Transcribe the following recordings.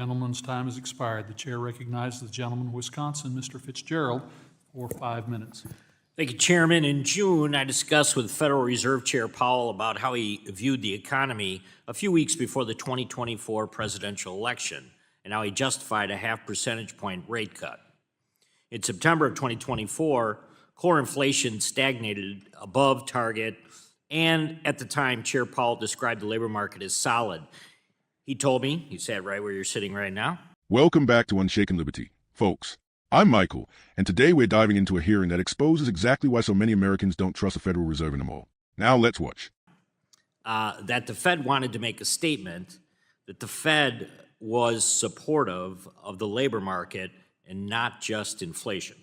Gentleman's time has expired. The chair recognizes the gentleman from Wisconsin, Mr. Fitzgerald, for 5 minutes. Thank you, Chairman. In June, I discussed with Federal Reserve Chair Powell about how he viewed the economy a few weeks before the 2024 presidential election and how he justified a half percentage point rate cut. In September of 2024, core inflation stagnated above target, and at the time, Chair Powell described the labor market as solid. He told me, he sat right where you're sitting right now. Welcome back to Unshaken Liberty. Folks, I'm Michael, and today we're diving into a hearing that exposes exactly why so many Americans don't trust the Federal Reserve anymore. Now let's watch. That the Fed wanted to make a statement that the Fed was supportive of the labor market and not just inflation.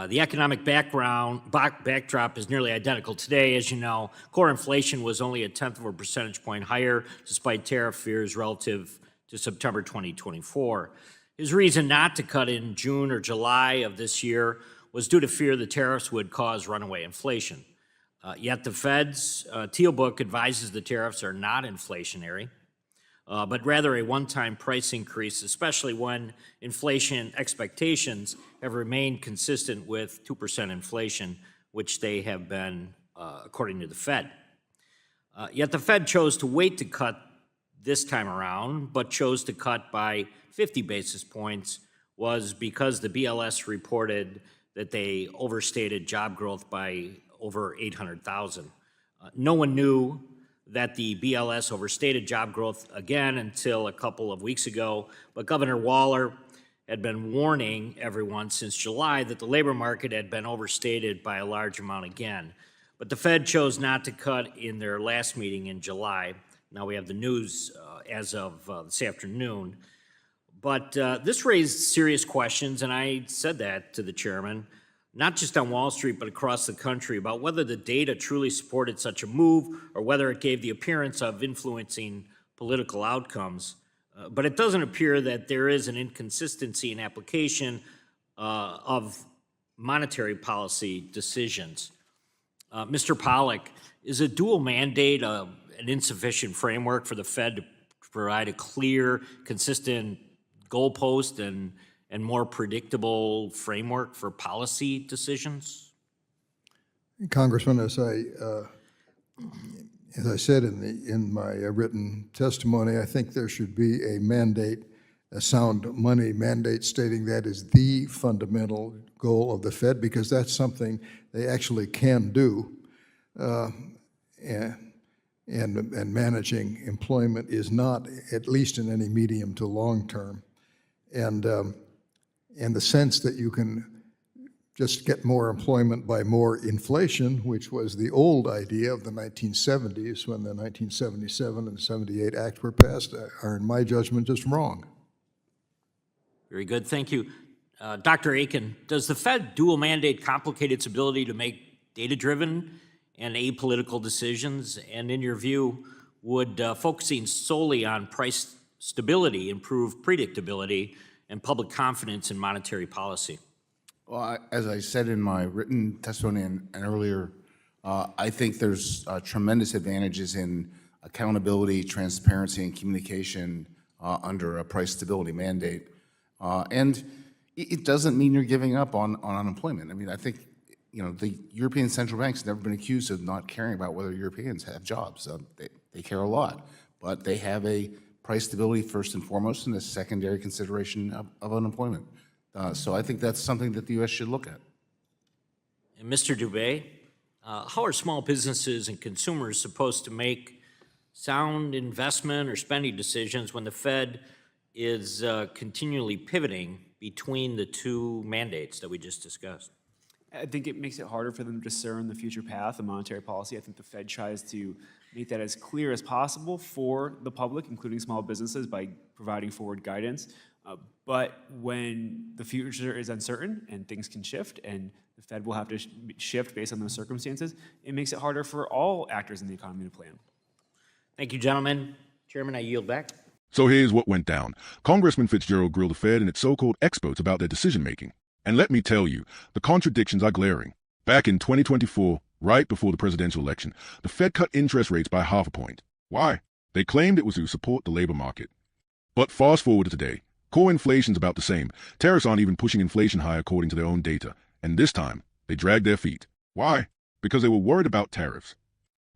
The economic backdrop is nearly identical today. As you know, core inflation was only 0.1 of a percentage point higher despite tariff fears relative to September 2024. His reason not to cut in June or July of this year was due to fear the tariffs would cause runaway inflation. Yet the Fed's Teal Book advises the tariffs are not inflationary, but rather a one-time price increase, especially when inflation expectations have remained consistent with 2% inflation, which they have been, according to the Fed. Yet the Fed chose to wait to cut this time around, but chose to cut by 50 basis points was because the BLS reported that they overstated job growth by over 800,000. No one knew that the BLS overstated job growth again until a couple of weeks ago, but Governor Waller had been warning everyone since July that the labor market had been overstated by a large amount again. But the Fed chose not to cut in their last meeting in July. Now we have the news as of this afternoon. But this raised serious questions, and I said that to the chairman, not just on Wall Street, but across the country, about whether the data truly supported such a move or whether it gave the appearance of influencing political outcomes. But it doesn't appear that there is an inconsistency in application of monetary policy decisions. Mr. Pollack, is a dual mandate an insufficient framework for the Fed to provide a clear, consistent goalpost and more predictable framework for policy decisions? Congressman, as I said in my written testimony, I think there should be a mandate, a sound money mandate, stating that is the fundamental goal of the Fed, because that's something they actually can do. And managing employment is not, at least in any medium to long term. And the sense that you can just get more employment by more inflation, which was the old idea of the 1970s when the 1977 and 78 Act were passed, are, in my judgment, just wrong. Very good, thank you. Dr. Aiken, does the Fed dual mandate complicate its ability to make data-driven and apolitical decisions? And in your view, would focusing solely on price stability improve predictability and public confidence in monetary policy? Well, as I said in my written testimony and earlier, I think there's tremendous advantages in accountability, transparency, and communication under a price stability mandate. And it doesn't mean you're giving up on unemployment. I mean, I think, you know, the European Central Bank's never been accused of not caring about whether Europeans have jobs. They care a lot, but they have a price stability first and foremost and a secondary consideration of unemployment. So I think that's something that the U.S. should look at. And Mr. Dubé, how are small businesses and consumers supposed to make sound investment or spending decisions when the Fed is continually pivoting between the two mandates that we just discussed? I think it makes it harder for them to discern the future path of monetary policy. I think the Fed tries to make that as clear as possible for the public, including small businesses, by providing forward guidance. But when the future is uncertain and things can shift, and the Fed will have to shift based on those circumstances, it makes it harder for all actors in the economy to plan. Thank you, gentlemen. Chairman, I yield back. So here's what went down. Congressman Fitzgerald grilled the Fed and its so-called experts about their decision-making. And let me tell you, the contradictions are glaring. Back in 2024, right before the presidential election, the Fed cut interest rates by 0.5 point. Why? They claimed it was to support the labor market. But fast forward to today. Core inflation's about the same. Tariffs aren't even pushing inflation high according to their own data. And this time, they dragged their feet. Why? Because they were worried about tariffs.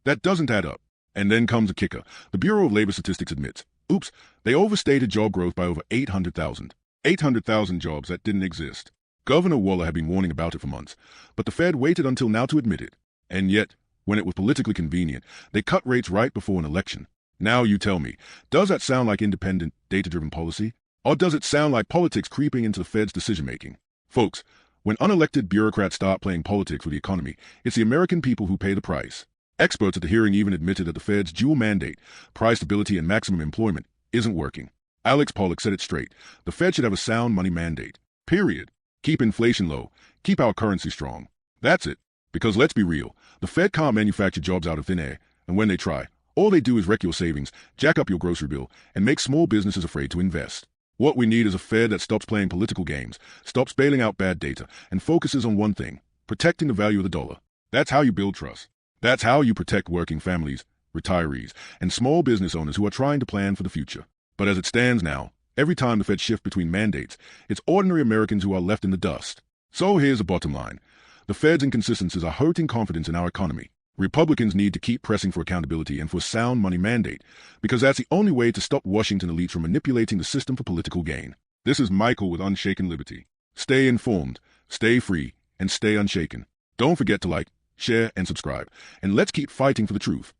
That doesn't add up. And then comes a kicker. The Bureau of Labor Statistics admits, oops, they overstated job growth by over 800,000. 800,000 jobs that didn't exist. Governor Waller had been warning about it for months, but the Fed waited until now to admit it. And yet, when it was politically convenient, they cut rates right before an election. Now you tell me, does that sound like independent, data-driven policy? Or does it sound like politics creeping into the Fed's decision-making? Folks, when unelected bureaucrats start playing politics with the economy, it's the American people who pay the price. Experts at the hearing even admitted that the Fed's dual mandate, price stability and maximum employment, isn't working. Alex Pollock said it straight. The Fed should have a sound money mandate. Period. Keep inflation low. Keep our currency strong. That's it. Because let's be real, the Fed can't manufacture jobs out of thin air, and when they try, all they do is wreck your savings, jack up your grocery bill, and make small businesses afraid to invest. What we need is a Fed that stops playing political games, stops bailing out bad data, and focuses on one thing, protecting the value of the dollar. That's how you build trust. That's how you protect working families, retirees, and small business owners who are trying to plan for the future. But as it stands now, every time the Fed shifts between mandates, it's ordinary Americans who are left in the dust. So here's the bottom line. The Fed's inconsistencies are hurting confidence in our economy. Republicans need to keep pressing for accountability and for a sound money mandate, because that's the only way to stop Washington elites from manipulating the system for political gain. This is Michael with Unshaken Liberty. Stay informed, stay free, and stay unshaken. Don't forget to like, share, and subscribe. And let's keep fighting for the truth.